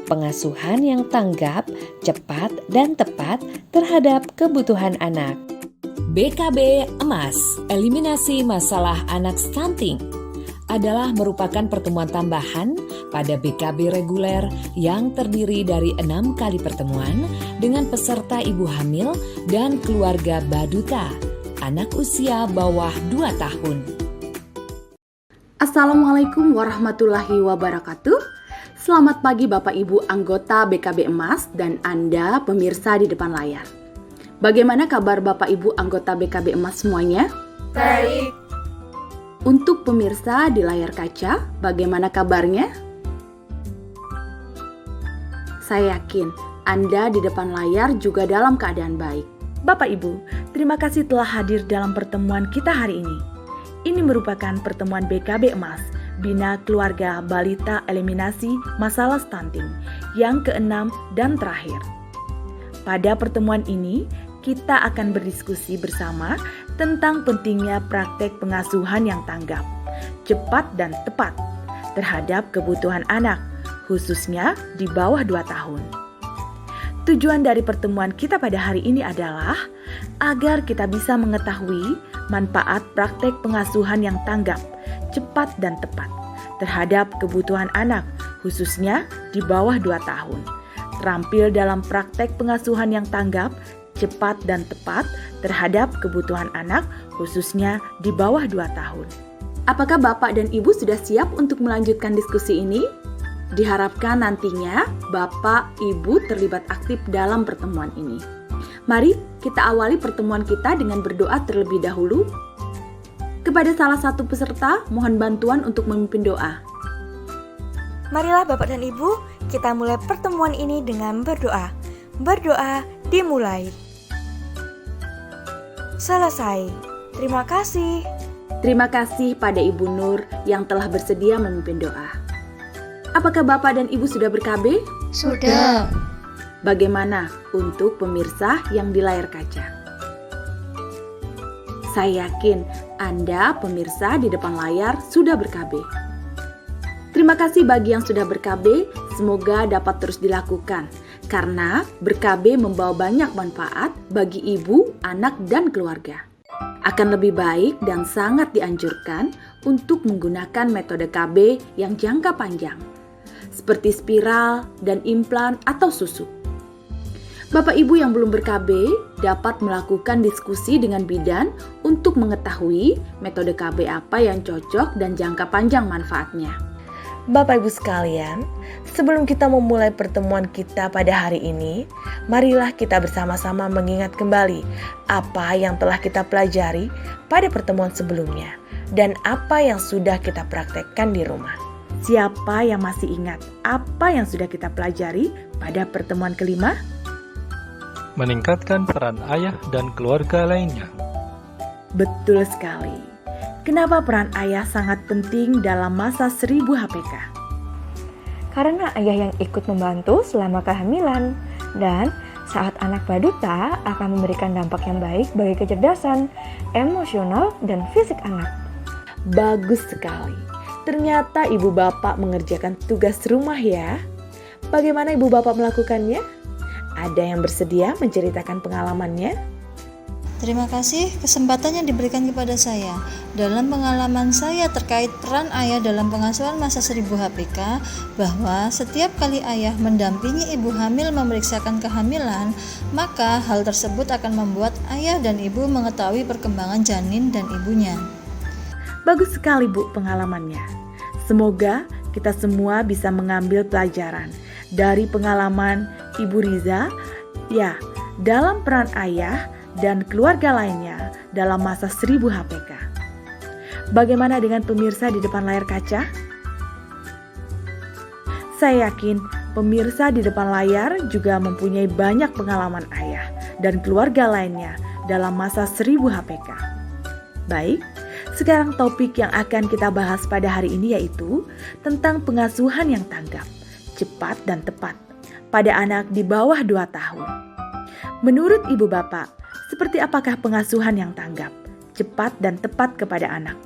pengasuhan yang tanggap, cepat, dan tepat terhadap kebutuhan anak. BKB Emas, eliminasi masalah anak stunting, adalah merupakan pertemuan tambahan pada BKB reguler yang terdiri dari 6 kali pertemuan dengan peserta ibu hamil dan keluarga baduta, anak usia bawah 2 tahun. Assalamualaikum warahmatullahi wabarakatuh. Selamat pagi Bapak Ibu anggota BKB Emas dan Anda pemirsa di depan layar. Bagaimana kabar Bapak Ibu anggota BKB Emas semuanya? Baik. Untuk pemirsa di layar kaca, bagaimana kabarnya? Saya yakin Anda di depan layar juga dalam keadaan baik. Bapak Ibu, terima kasih telah hadir dalam pertemuan kita hari ini. Ini merupakan pertemuan BKB Emas, Bina Keluarga Balita Eliminasi Masalah Stunting, yang ke-6 dan terakhir. Pada pertemuan ini, kita akan berdiskusi bersama tentang pentingnya praktek pengasuhan yang tanggap, cepat dan tepat terhadap kebutuhan anak, khususnya di bawah 2 tahun. Tujuan dari pertemuan kita pada hari ini adalah agar kita bisa mengetahui manfaat praktek pengasuhan yang tanggap, cepat dan tepat terhadap kebutuhan anak, khususnya di bawah 2 tahun. Terampil dalam praktek pengasuhan yang tanggap, cepat dan tepat terhadap kebutuhan anak, khususnya di bawah 2 tahun. Apakah Bapak dan Ibu sudah siap untuk melanjutkan diskusi ini? Diharapkan nantinya Bapak, Ibu terlibat aktif dalam pertemuan ini. Mari kita awali pertemuan kita dengan berdoa terlebih dahulu. Kepada salah satu peserta, mohon bantuan untuk memimpin doa. Marilah Bapak dan Ibu, kita mulai pertemuan ini dengan berdoa. Berdoa dimulai. Selesai. Terima kasih. Terima kasih pada Ibu Nur yang telah bersedia memimpin doa. Apakah Bapak dan Ibu sudah ber-KB? Sudah. Bagaimana untuk pemirsa yang di layar kaca? Saya yakin Anda pemirsa di depan layar sudah ber-KB. Terima kasih bagi yang sudah ber-KB, semoga dapat terus dilakukan. Karena ber-KB membawa banyak manfaat bagi ibu, anak, dan keluarga. Akan lebih baik dan sangat dianjurkan untuk menggunakan metode KB yang jangka panjang, seperti spiral dan implan atau susu. Bapak Ibu yang belum ber-KB dapat melakukan diskusi dengan bidan untuk mengetahui metode KB apa yang cocok dan jangka panjang manfaatnya. Bapak Ibu sekalian, sebelum kita memulai pertemuan kita pada hari ini, marilah kita bersama-sama mengingat kembali apa yang telah kita pelajari pada pertemuan sebelumnya dan apa yang sudah kita praktekkan di rumah. Siapa yang masih ingat apa yang sudah kita pelajari pada pertemuan kelima? Meningkatkan peran ayah dan keluarga lainnya. Betul sekali. Kenapa peran ayah sangat penting dalam masa 1000 HPK? Karena ayah yang ikut membantu selama kehamilan dan saat anak baduta akan memberikan dampak yang baik bagi kecerdasan, emosional, dan fisik anak. Bagus sekali. Ternyata ibu bapak mengerjakan tugas rumah ya. Bagaimana ibu bapak melakukannya? Ada yang bersedia menceritakan pengalamannya? Terima kasih kesempatan yang diberikan kepada saya. Dalam pengalaman saya terkait peran ayah dalam pengasuhan masa 1000 HPK, bahwa setiap kali ayah mendampingi ibu hamil memeriksakan kehamilan, maka hal tersebut akan membuat ayah dan ibu mengetahui perkembangan janin dan ibunya. Bagus sekali Bu pengalamannya. Semoga kita semua bisa mengambil pelajaran dari pengalaman Ibu Riza, ya, dalam peran ayah dan keluarga lainnya dalam masa 1000 HPK. Bagaimana dengan pemirsa di depan layar kaca? Saya yakin pemirsa di depan layar juga mempunyai banyak pengalaman ayah dan keluarga lainnya dalam masa 1000 HPK. Baik, sekarang topik yang akan kita bahas pada hari ini yaitu tentang pengasuhan yang tanggap, cepat dan tepat pada anak di bawah 2 tahun. Menurut ibu bapak, seperti apakah pengasuhan yang tanggap, cepat dan tepat kepada anak?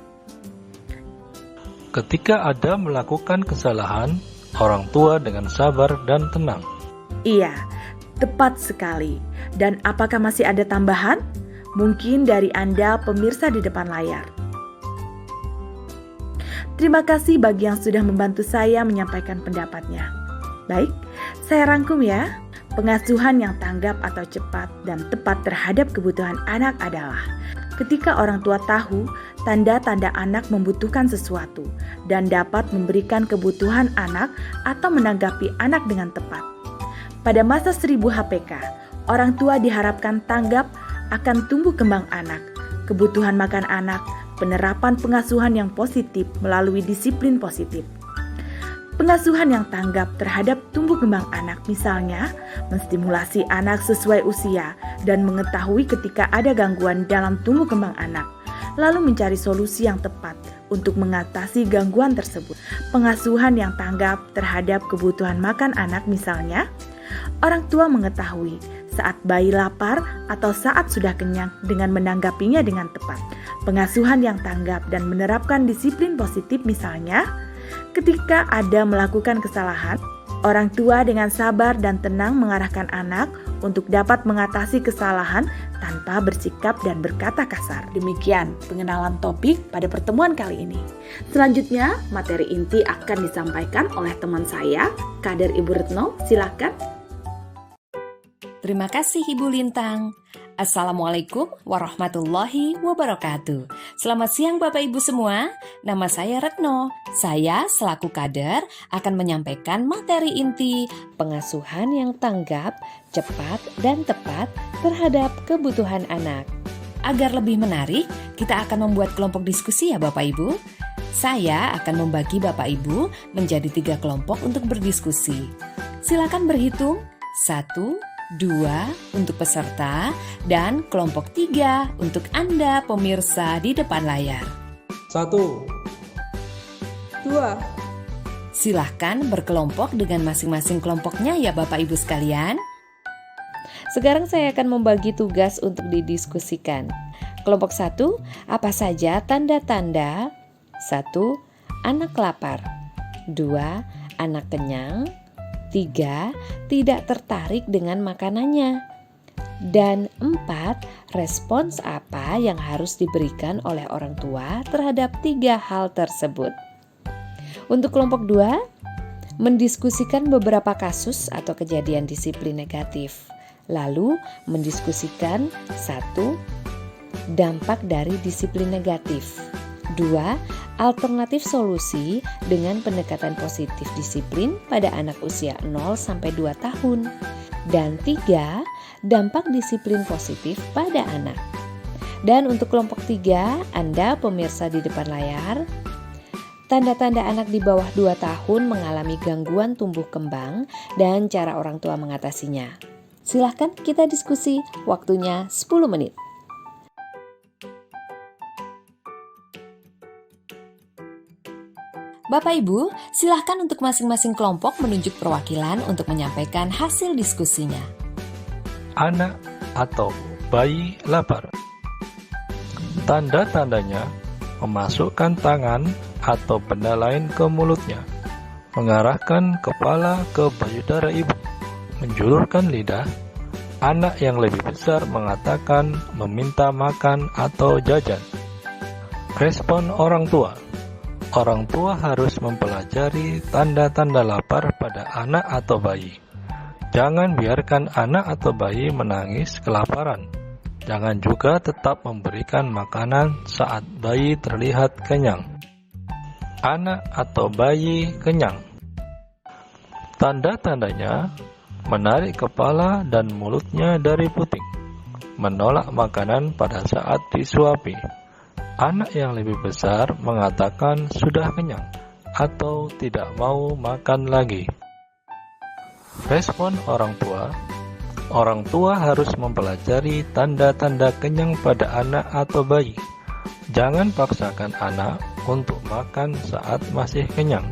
Ketika ada melakukan kesalahan, orang tua dengan sabar dan tenang. Iya, tepat sekali. Dan apakah masih ada tambahan? Mungkin dari Anda pemirsa di depan layar. Terima kasih bagi yang sudah membantu saya menyampaikan pendapatnya. Baik, saya rangkum ya. Pengasuhan yang tanggap atau cepat dan tepat terhadap kebutuhan anak adalah ketika orang tua tahu tanda-tanda anak membutuhkan sesuatu dan dapat memberikan kebutuhan anak atau menanggapi anak dengan tepat. Pada masa 1000 HPK, orang tua diharapkan tanggap akan tumbuh kembang anak, kebutuhan makan anak, penerapan pengasuhan yang positif melalui disiplin positif. Pengasuhan yang tanggap terhadap tumbuh kembang anak misalnya menstimulasi anak sesuai usia dan mengetahui ketika ada gangguan dalam tumbuh kembang anak, lalu mencari solusi yang tepat untuk mengatasi gangguan tersebut. Pengasuhan yang tanggap terhadap kebutuhan makan anak misalnya, orang tua mengetahui saat bayi lapar atau saat sudah kenyang dengan menanggapinya dengan tepat. Pengasuhan yang tanggap dan menerapkan disiplin positif misalnya, ketika ada melakukan kesalahan, orang tua dengan sabar dan tenang mengarahkan anak untuk dapat mengatasi kesalahan tanpa bersikap dan berkata kasar. Demikian pengenalan topik pada pertemuan kali ini. Selanjutnya, materi inti akan disampaikan oleh teman saya, Kader Ibu Retno. Silakan. Terima kasih Ibu Lintang. Assalamualaikum warahmatullahi wabarakatuh. Selamat siang Bapak Ibu semua. Nama saya Retno. Saya selaku kader akan menyampaikan materi inti pengasuhan yang tanggap, cepat, dan tepat terhadap kebutuhan anak. Agar lebih menarik, kita akan membuat kelompok diskusi ya Bapak Ibu. Saya akan membagi Bapak Ibu menjadi 3 kelompok untuk berdiskusi. Silakan berhitung 1, 2 untuk peserta, dan kelompok 3 untuk Anda pemirsa di depan layar. 1, 2. Silahkan berkelompok dengan masing-masing kelompoknya ya Bapak Ibu sekalian. Sekarang saya akan membagi tugas untuk didiskusikan. Kelompok 1, apa saja tanda-tanda? 1. Anak lapar. 2. Anak kenyang. 3. Tidak tertarik dengan makanannya. Dan 4. Respons apa yang harus diberikan oleh orang tua terhadap 3 hal tersebut. Untuk kelompok 2, mendiskusikan beberapa kasus atau kejadian disiplin negatif. Lalu mendiskusikan 1. Dampak dari disiplin negatif. 2. Alternatif solusi dengan pendekatan positif disiplin pada anak usia 0-2 tahun. Dan 3. Dampak disiplin positif pada anak. Dan untuk kelompok 3, Anda pemirsa di depan layar, tanda-tanda anak di bawah 2 tahun mengalami gangguan tumbuh kembang dan cara orang tua mengatasinya. Silahkan kita diskusi, waktunya 10 menit. Bapak Ibu, silahkan untuk masing-masing kelompok menunjuk perwakilan untuk menyampaikan hasil diskusinya. Anak atau bayi lapar. Tanda-tandanya memasukkan tangan atau benda lain ke mulutnya, mengarahkan kepala ke payudara ibu, menjulurkan lidah. Anak yang lebih besar mengatakan meminta makan atau jajan. Respon orang tua. Orang tua harus mempelajari tanda-tanda lapar pada anak atau bayi. Jangan biarkan anak atau bayi menangis kelaparan. Jangan juga tetap memberikan makanan saat bayi terlihat kenyang. Anak atau bayi kenyang. Tanda-tandanya menarik kepala dan mulutnya dari puting, menolak makanan pada saat disuapi. Anak yang lebih besar mengatakan sudah kenyang atau tidak mau makan lagi. Respon orang tua. Orang tua harus mempelajari tanda-tanda kenyang pada anak atau bayi. Jangan paksakan anak untuk makan saat masih kenyang.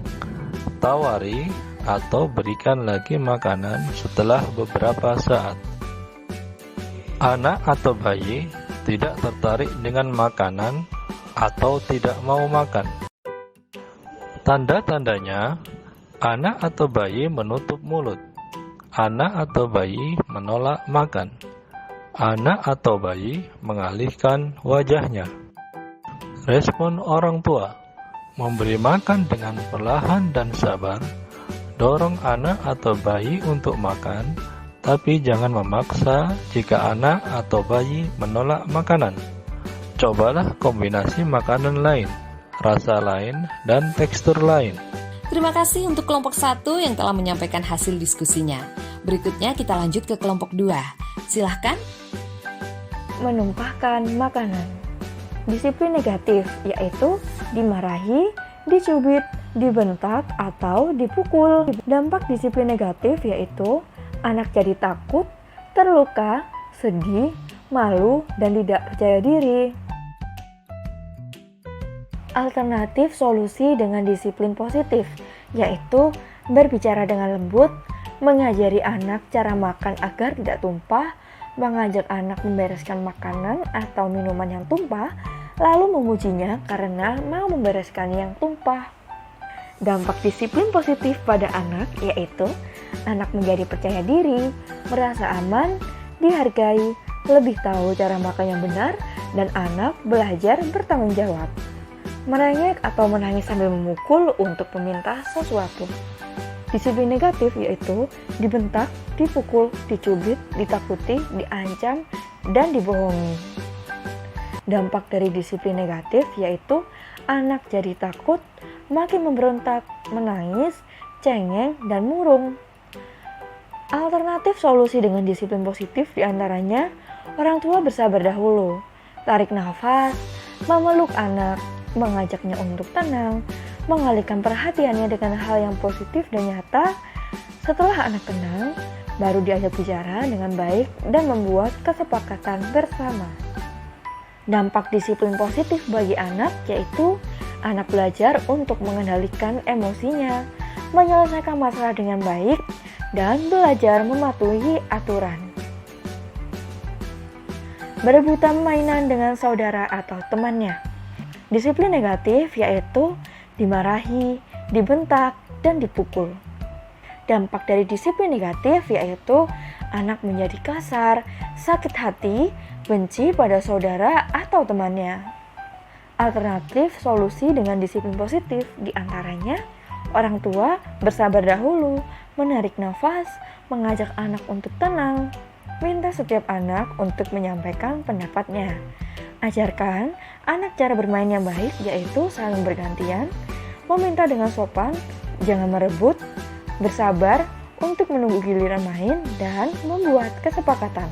Tawari atau berikan lagi makanan setelah beberapa saat. Anak atau bayi tidak tertarik dengan makanan atau tidak mau makan. Tanda-tandanya, Anak atau bayi menutup mulut. Anak atau bayi menolak makan. Anak atau bayi mengalihkan wajahnya. Respon orang tua: memberi makan dengan perlahan dan sabar. Dorong anak atau bayi untuk makan, tapi jangan memaksa jika anak atau bayi menolak makanan. Cobalah kombinasi makanan lain, rasa lain, dan tekstur lain. Terima kasih untuk kelompok 1 yang telah menyampaikan hasil diskusinya. Berikutnya kita lanjut ke kelompok 2. Silahkan. Menumpahkan makanan. Disiplin negatif yaitu dimarahi, dicubit, dibentak, atau dipukul. Dampak disiplin negatif yaitu anak jadi takut, terluka, sedih, malu, dan tidak percaya diri. Alternatif solusi dengan disiplin positif yaitu berbicara dengan lembut, mengajari anak cara makan agar tidak tumpah, mengajak anak membereskan makanan atau minuman yang tumpah, lalu memujinya karena mau membereskan yang tumpah. Dampak disiplin positif pada anak yaitu anak menjadi percaya diri, merasa aman, dihargai, lebih tahu cara makan yang benar, dan anak belajar bertanggung jawab. Merengek atau menangis sambil memukul untuk meminta sesuatu. Disiplin negatif yaitu dibentak, dipukul, dicubit, ditakuti, diancam, dan dibohongi. Dampak dari disiplin negatif yaitu anak jadi takut, makin memberontak, menangis, cengeng, dan murung. Alternatif solusi dengan disiplin positif diantaranya orang tua bersabar dahulu, tarik nafas, memeluk anak, mengajaknya untuk tenang, mengalihkan perhatiannya dengan hal yang positif dan nyata. Setelah anak tenang, baru diajak bicara dengan baik dan membuat kesepakatan bersama. Dampak disiplin positif bagi anak yaitu anak belajar untuk mengendalikan emosinya, menyelesaikan masalah dengan baik, dan belajar mematuhi aturan. Berebutan mainan dengan saudara atau temannya. Disiplin negatif yaitu dimarahi, dibentak, dan dipukul. Dampak dari disiplin negatif yaitu anak menjadi kasar, sakit hati, benci pada saudara atau temannya. Alternatif solusi dengan disiplin positif diantaranya orang tua bersabar dahulu, menarik nafas, mengajak anak untuk tenang, minta setiap anak untuk menyampaikan pendapatnya. Ajarkan anak cara bermain yang baik yaitu saling bergantian, meminta dengan sopan, jangan merebut, bersabar untuk menunggu giliran main, dan membuat kesepakatan.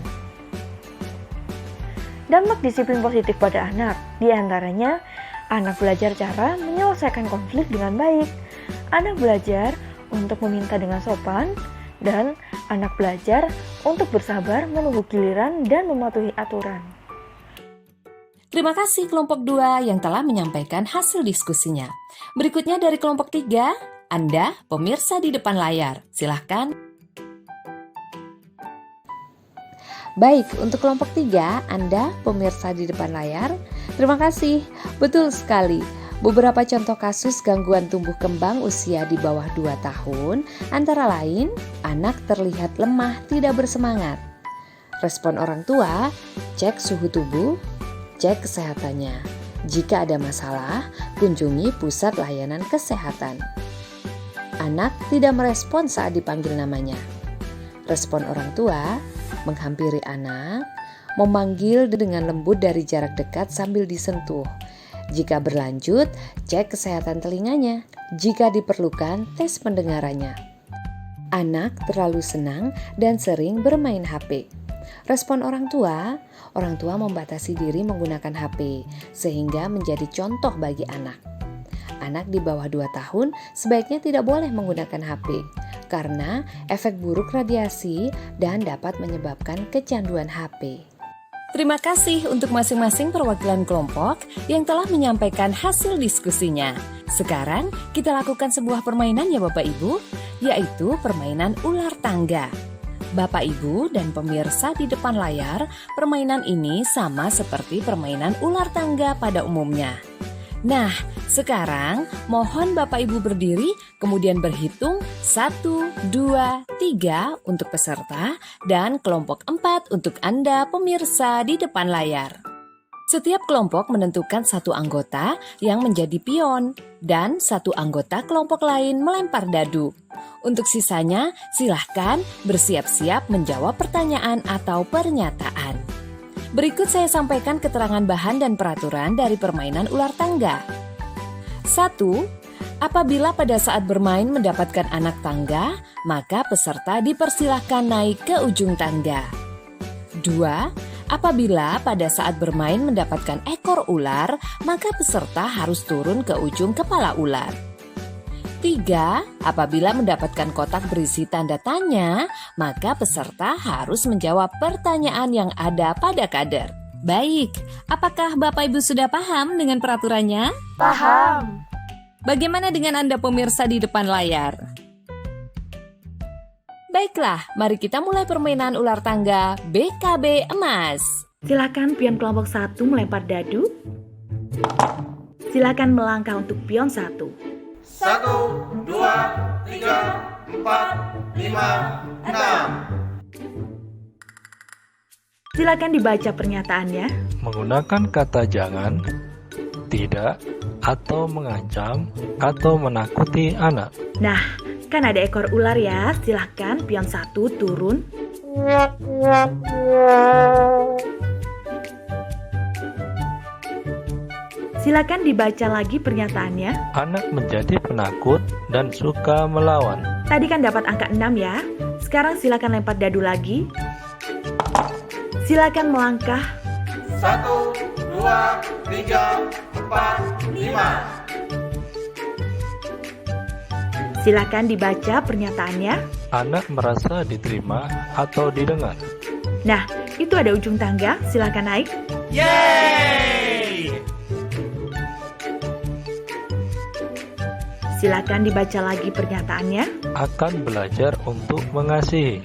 Dampak disiplin positif pada anak diantaranya anak belajar cara menyelesaikan konflik dengan baik, anak belajar untuk meminta dengan sopan, dan anak belajar untuk bersabar menunggu giliran dan mematuhi aturan. Terima kasih kelompok 2 yang telah menyampaikan hasil diskusinya. Berikutnya dari kelompok 3, Anda pemirsa di depan layar. Silahkan. Baik, untuk kelompok 3, Anda pemirsa di depan layar. Terima kasih, betul sekali. Beberapa contoh kasus gangguan tumbuh kembang usia di bawah 2 tahun, antara lain, anak terlihat lemah, tidak bersemangat. Respon orang tua, cek suhu tubuh, cek kesehatannya. Jika ada masalah, kunjungi pusat layanan kesehatan. Anak tidak merespon saat dipanggil namanya. Respon orang tua, menghampiri anak, memanggil dengan lembut dari jarak dekat sambil disentuh. Jika berlanjut, cek kesehatan telinganya. Jika diperlukan, tes pendengarannya. Anak terlalu senang dan sering bermain HP. Respon orang tua membatasi diri menggunakan HP, sehingga menjadi contoh bagi anak. Anak di bawah 2 tahun sebaiknya tidak boleh menggunakan HP, karena efek buruk radiasi dan dapat menyebabkan kecanduan HP. Terima kasih untuk masing-masing perwakilan kelompok yang telah menyampaikan hasil diskusinya. Sekarang kita lakukan sebuah permainan ya Bapak Ibu, yaitu permainan ular tangga. Bapak Ibu dan pemirsa di depan layar, permainan ini sama seperti permainan ular tangga pada umumnya. Nah, sekarang mohon Bapak Ibu berdiri, kemudian berhitung 1, 2, 3 untuk peserta dan kelompok 4 untuk Anda pemirsa di depan layar. Setiap kelompok menentukan satu anggota yang menjadi pion dan satu anggota kelompok lain melempar dadu. Untuk sisanya, silahkan bersiap-siap menjawab pertanyaan atau pernyataan. Berikut saya sampaikan keterangan bahan dan peraturan dari permainan ular tangga. 1. Apabila pada saat bermain mendapatkan anak tangga, maka peserta dipersilahkan naik ke ujung tangga. 2. Apabila pada saat bermain mendapatkan ekor ular, maka peserta harus turun ke ujung kepala ular. 3. Apabila mendapatkan kotak berisi tanda tanya, maka peserta harus menjawab pertanyaan yang ada pada kader. Baik, apakah Bapak Ibu sudah paham dengan peraturannya? Paham. Bagaimana dengan Anda pemirsa di depan layar? Baiklah, mari kita mulai permainan ular tangga BKB Emas. Silakan pion kelompok 1 melempar dadu. Silakan melangkah untuk pion 1. 1, 2, 3, 4, 5, 6. Silakan dibaca pernyataannya. Menggunakan kata jangan, tidak, atau mengancam, atau menakuti anak. Nah, kan ada ekor ular ya. Silakan pion 1 turun. Silakan dibaca lagi pernyataannya. Anak menjadi penakut dan suka melawan. Tadi kan dapat angka 6 ya. Sekarang silakan lempar dadu lagi. Silakan melangkah. 1, 2, 3, 4, 5. Silakan dibaca pernyataannya. Anak merasa diterima atau didengar. Nah, itu ada ujung tangga. Silakan naik. Yeay! Silakan dibaca lagi pernyataannya. Akan belajar untuk mengasihi.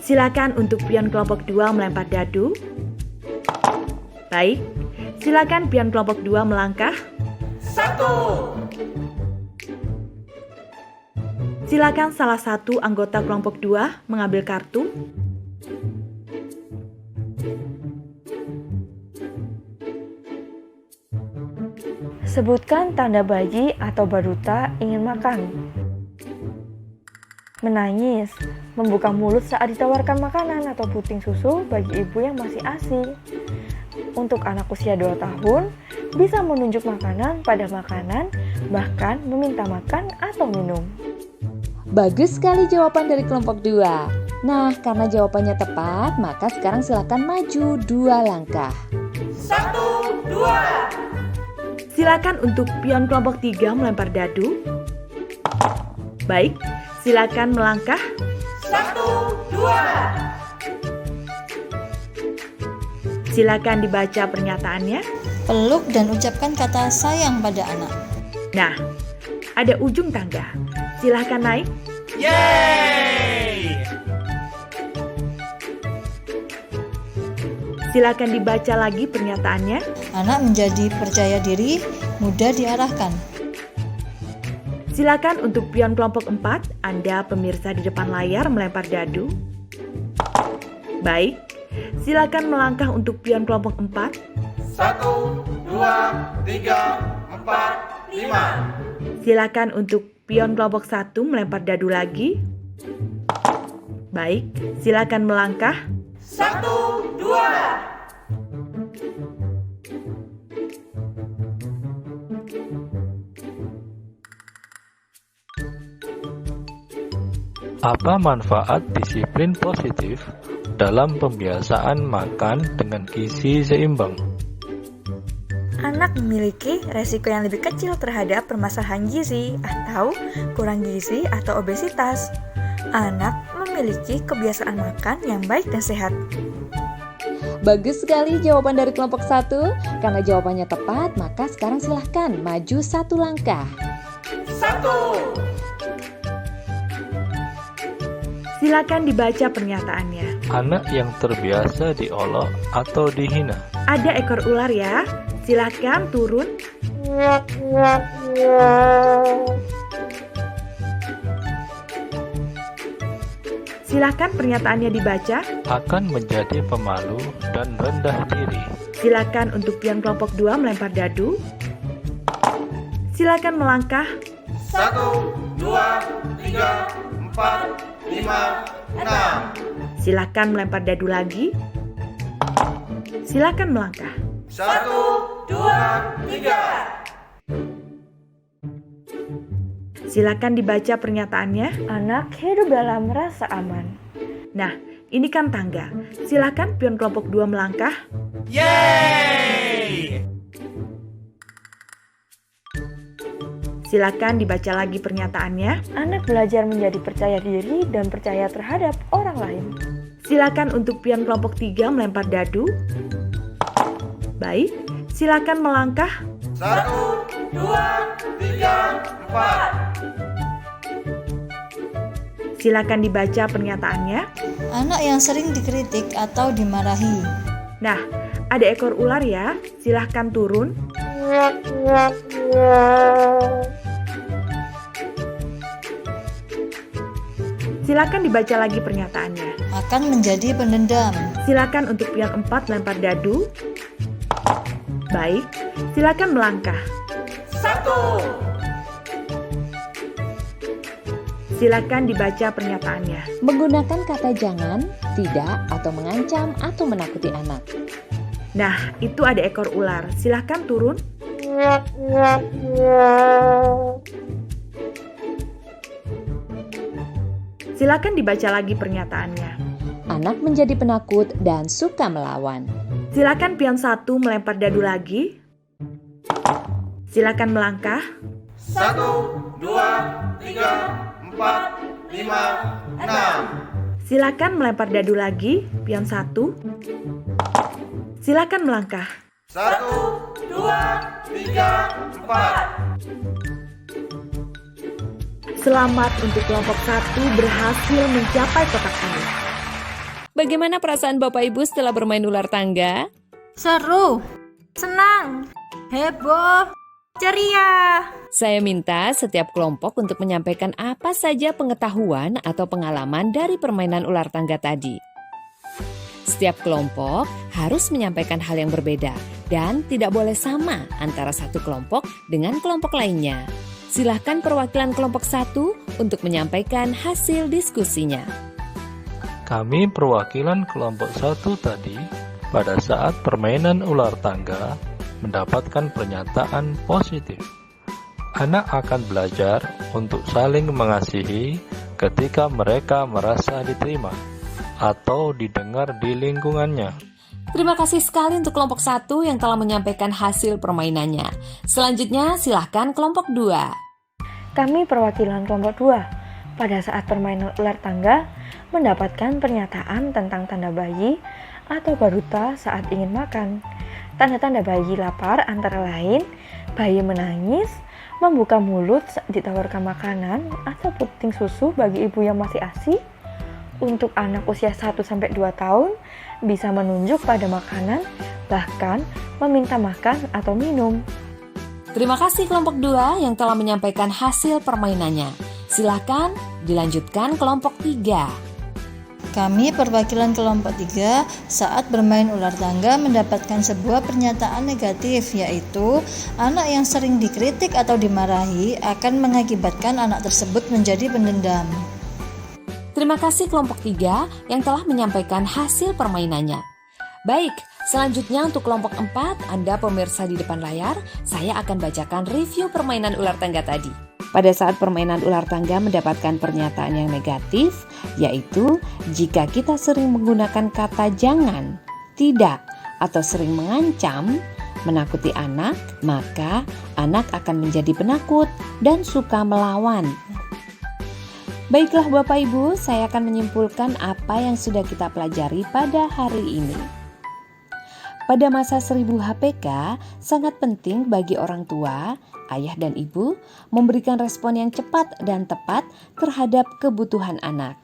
Silakan untuk pion kelompok 2 melempar dadu. Baik. Silakan pion kelompok 2 melangkah. 1. Silakan salah satu anggota kelompok 2 mengambil kartu. Sebutkan tanda bayi atau baduta ingin makan. Menangis, membuka mulut saat ditawarkan makanan atau puting susu bagi ibu yang masih ASI. Untuk anak usia 2 tahun, bisa menunjuk makanan pada makanan, bahkan meminta makan atau minum. Bagus sekali jawaban dari kelompok 2. Nah, karena jawabannya tepat, maka sekarang silakan maju 2 langkah. 1, 2. Silakan untuk pion kelompok 3 melempar dadu. Baik, silakan melangkah. 1, 2. Silakan dibaca pernyataannya. Peluk dan ucapkan kata sayang pada anak. Nah, ada ujung tangga. Silakan naik. Yeay! Silakan dibaca lagi pernyataannya. Anak menjadi percaya diri, mudah diarahkan. Silakan untuk pion kelompok 4, Anda pemirsa di depan layar melempar dadu. Baik, silakan melangkah untuk pion kelompok 4. 1, 2, 3, 4, 5. Silakan untuk pion kelompok 1 melempar dadu lagi. Baik, silakan melangkah. 1, 2. Apa manfaat disiplin positif dalam pembiasaan makan dengan gizi seimbang? Anak memiliki resiko yang lebih kecil terhadap permasalahan gizi atau kurang gizi atau obesitas. Anak memiliki kebiasaan makan yang baik dan sehat. Bagus sekali jawaban dari kelompok 1. Karena jawabannya tepat, maka sekarang silahkan maju 1 langkah. 1. Silakan dibaca pernyataannya. Anak yang terbiasa diolok atau dihina. Ada ekor ular ya. Silakan turun. Silakan pernyataannya dibaca. Akan menjadi pemalu dan rendah diri. Silakan untuk pion kelompok 2 melempar dadu. Silakan melangkah. 1, 2, 3, 4, 5, 6. Silakan melempar dadu lagi. Silakan melangkah. 1, 2, 3. Silakan dibaca pernyataannya. Anak hidup dalam rasa aman. Nah, ini kan tangga. Silakan pion kelompok 2 melangkah. Yeay! Silakan dibaca lagi pernyataannya. Anak belajar menjadi percaya diri dan percaya terhadap orang lain. Silakan untuk pion kelompok 3 melempar dadu. Baik, silakan melangkah. 1, 2, 3, 4. Silakan dibaca pernyataannya. Anak yang sering dikritik atau dimarahi. Nah, ada ekor ular ya. Silahkan turun. Silakan dibaca lagi pernyataannya. Akan menjadi pendendam. Silakan untuk pion 4 lempar dadu. Baik, silakan melangkah. 1. Silakan dibaca pernyataannya. Menggunakan kata jangan, tidak, atau mengancam atau menakuti anak. Nah, itu ada ekor ular. Silakan turun. Silakan dibaca lagi pernyataannya. Anak menjadi penakut dan suka melawan. Silakan pion 1 melempar dadu lagi. Silakan melangkah. 1, 2, 3, 4, 5, 6. Silakan melempar dadu lagi. Pion 1. Silakan melangkah. 1, 2, 3, 4. Selamat untuk kelompok 1 berhasil mencapai kotak air. Bagaimana perasaan Bapak Ibu setelah bermain ular tangga? Seru, senang, heboh, ceria. Saya minta setiap kelompok untuk menyampaikan apa saja pengetahuan atau pengalaman dari permainan ular tangga tadi. Setiap kelompok harus menyampaikan hal yang berbeda dan tidak boleh sama antara satu kelompok dengan kelompok lainnya. Silahkan perwakilan kelompok 1 untuk menyampaikan hasil diskusinya. Kami perwakilan kelompok 1 tadi pada saat permainan ular tangga mendapatkan pernyataan positif. Anak akan belajar untuk saling mengasihi ketika mereka merasa diterima atau didengar di lingkungannya. Terima kasih sekali untuk kelompok 1 yang telah menyampaikan hasil permainannya. Selanjutnya silahkan kelompok 2. Kami perwakilan kelompok 2 pada saat permainan ular tangga mendapatkan pernyataan tentang tanda bayi atau baruta saat ingin makan. Tanda-tanda bayi lapar antara lain bayi menangis, membuka mulut saat ditawarkan makanan atau puting susu bagi ibu yang masih ASI. Untuk anak usia 1-2 tahun bisa menunjuk pada makanan, bahkan meminta makan atau minum. Terima kasih kelompok 2 yang telah menyampaikan hasil permainannya. Silakan dilanjutkan kelompok 3. Kami perwakilan kelompok 3 saat bermain ular tangga mendapatkan sebuah pernyataan negatif, yaitu anak yang sering dikritik atau dimarahi akan mengakibatkan anak tersebut menjadi pendendam. Terima kasih kelompok 3 yang telah menyampaikan hasil permainannya. Baik, selanjutnya untuk kelompok 4, Anda pemirsa di depan layar, saya akan bacakan review permainan ular tangga tadi. Pada saat permainan ular tangga mendapatkan pernyataan yang negatif, yaitu jika kita sering menggunakan kata jangan, tidak, atau sering mengancam, menakuti anak, maka anak akan menjadi penakut dan suka melawan. Baiklah Bapak Ibu, saya akan menyimpulkan apa yang sudah kita pelajari pada hari ini. Pada masa 1000 HPK, sangat penting bagi orang tua, ayah dan ibu memberikan respon yang cepat dan tepat terhadap kebutuhan anak.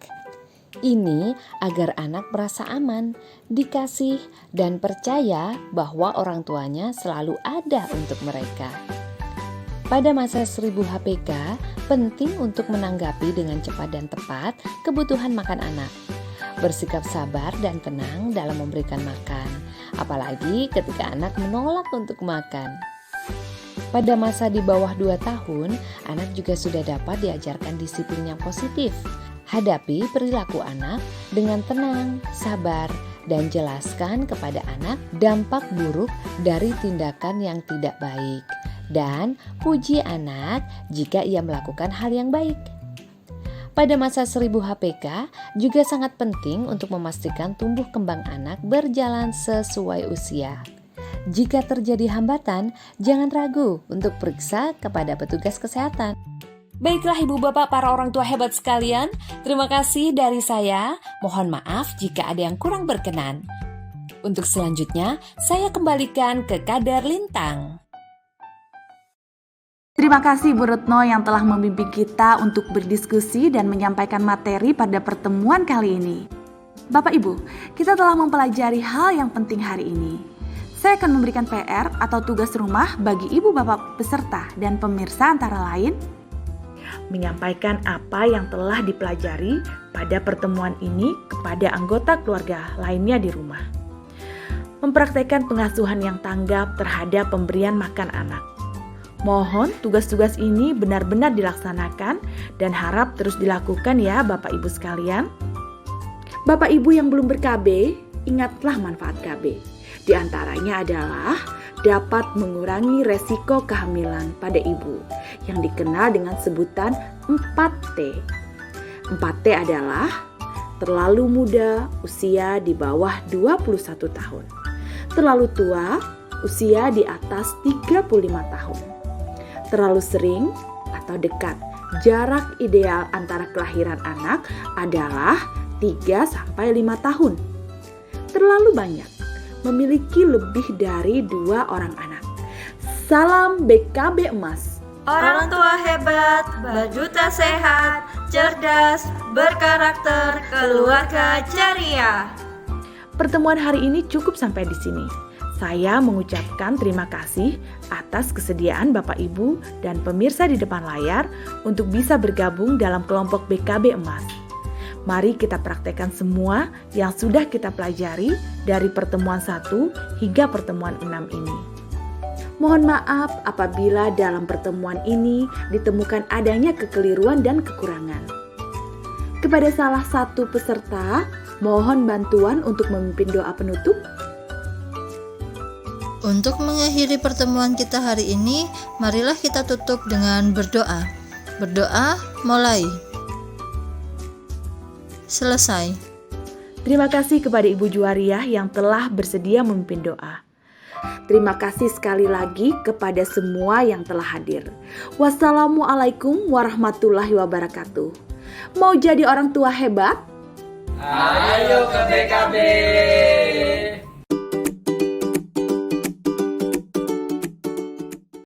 Ini agar anak merasa aman, dikasih, dan percaya bahwa orang tuanya selalu ada untuk mereka. Pada masa 1000 HPK, penting untuk menanggapi dengan cepat dan tepat kebutuhan makan anak. Bersikap sabar dan tenang dalam memberikan makan, apalagi ketika anak menolak untuk makan. Pada masa di bawah 2 tahun, anak juga sudah dapat diajarkan disiplin yang positif. Hadapi perilaku anak dengan tenang, sabar, dan jelaskan kepada anak dampak buruk dari tindakan yang tidak baik. Dan puji anak jika ia melakukan hal yang baik. Pada masa 1000 HPK juga sangat penting untuk memastikan tumbuh kembang anak berjalan sesuai usia. Jika terjadi hambatan, jangan ragu untuk periksa kepada petugas kesehatan. Baiklah ibu bapak para orang tua hebat sekalian, terima kasih dari saya. Mohon maaf jika ada yang kurang berkenan. Untuk selanjutnya, saya kembalikan ke Kader Lintang. Terima kasih Bu Retno yang telah membimbing kita untuk berdiskusi dan menyampaikan materi pada pertemuan kali ini. Bapak Ibu, kita telah mempelajari hal yang penting hari ini. Saya akan memberikan PR atau tugas rumah bagi ibu bapak peserta dan pemirsa antara lain menyampaikan apa yang telah dipelajari pada pertemuan ini kepada anggota keluarga lainnya di rumah. Mempraktekkan pengasuhan yang tanggap terhadap pemberian makan anak. Mohon tugas-tugas ini benar-benar dilaksanakan dan harap terus dilakukan ya Bapak Ibu sekalian. Bapak Ibu yang belum ber-KB, ingatlah manfaat KB. Di antaranya adalah dapat mengurangi resiko kehamilan pada ibu yang dikenal dengan sebutan 4T. 4T adalah terlalu muda, usia di bawah 21 tahun. Terlalu tua, usia di atas 35 tahun. Terlalu sering atau dekat, jarak ideal antara kelahiran anak adalah 3-5 tahun. Terlalu banyak, memiliki lebih dari 2 orang anak. Salam BKB Emas. Orang tua hebat, berjuta sehat, cerdas, berkarakter, keluarga ceria. Pertemuan hari ini cukup sampai di sini. Saya mengucapkan terima kasih atas kesediaan Bapak Ibu dan pemirsa di depan layar untuk bisa bergabung dalam kelompok BKB Emas. Mari kita praktekkan semua yang sudah kita pelajari dari pertemuan 1 hingga pertemuan 6 ini. Mohon maaf apabila dalam pertemuan ini ditemukan adanya kekeliruan dan kekurangan. Kepada salah satu peserta, mohon bantuan untuk memimpin doa penutup. Untuk mengakhiri pertemuan kita hari ini, marilah kita tutup dengan berdoa. Berdoa mulai. Selesai. Terima kasih kepada Ibu Juwariah yang telah bersedia memimpin doa. Terima kasih sekali lagi kepada semua yang telah hadir. Wassalamualaikum warahmatullahi wabarakatuh. Mau jadi orang tua hebat? Ayo ke BKB.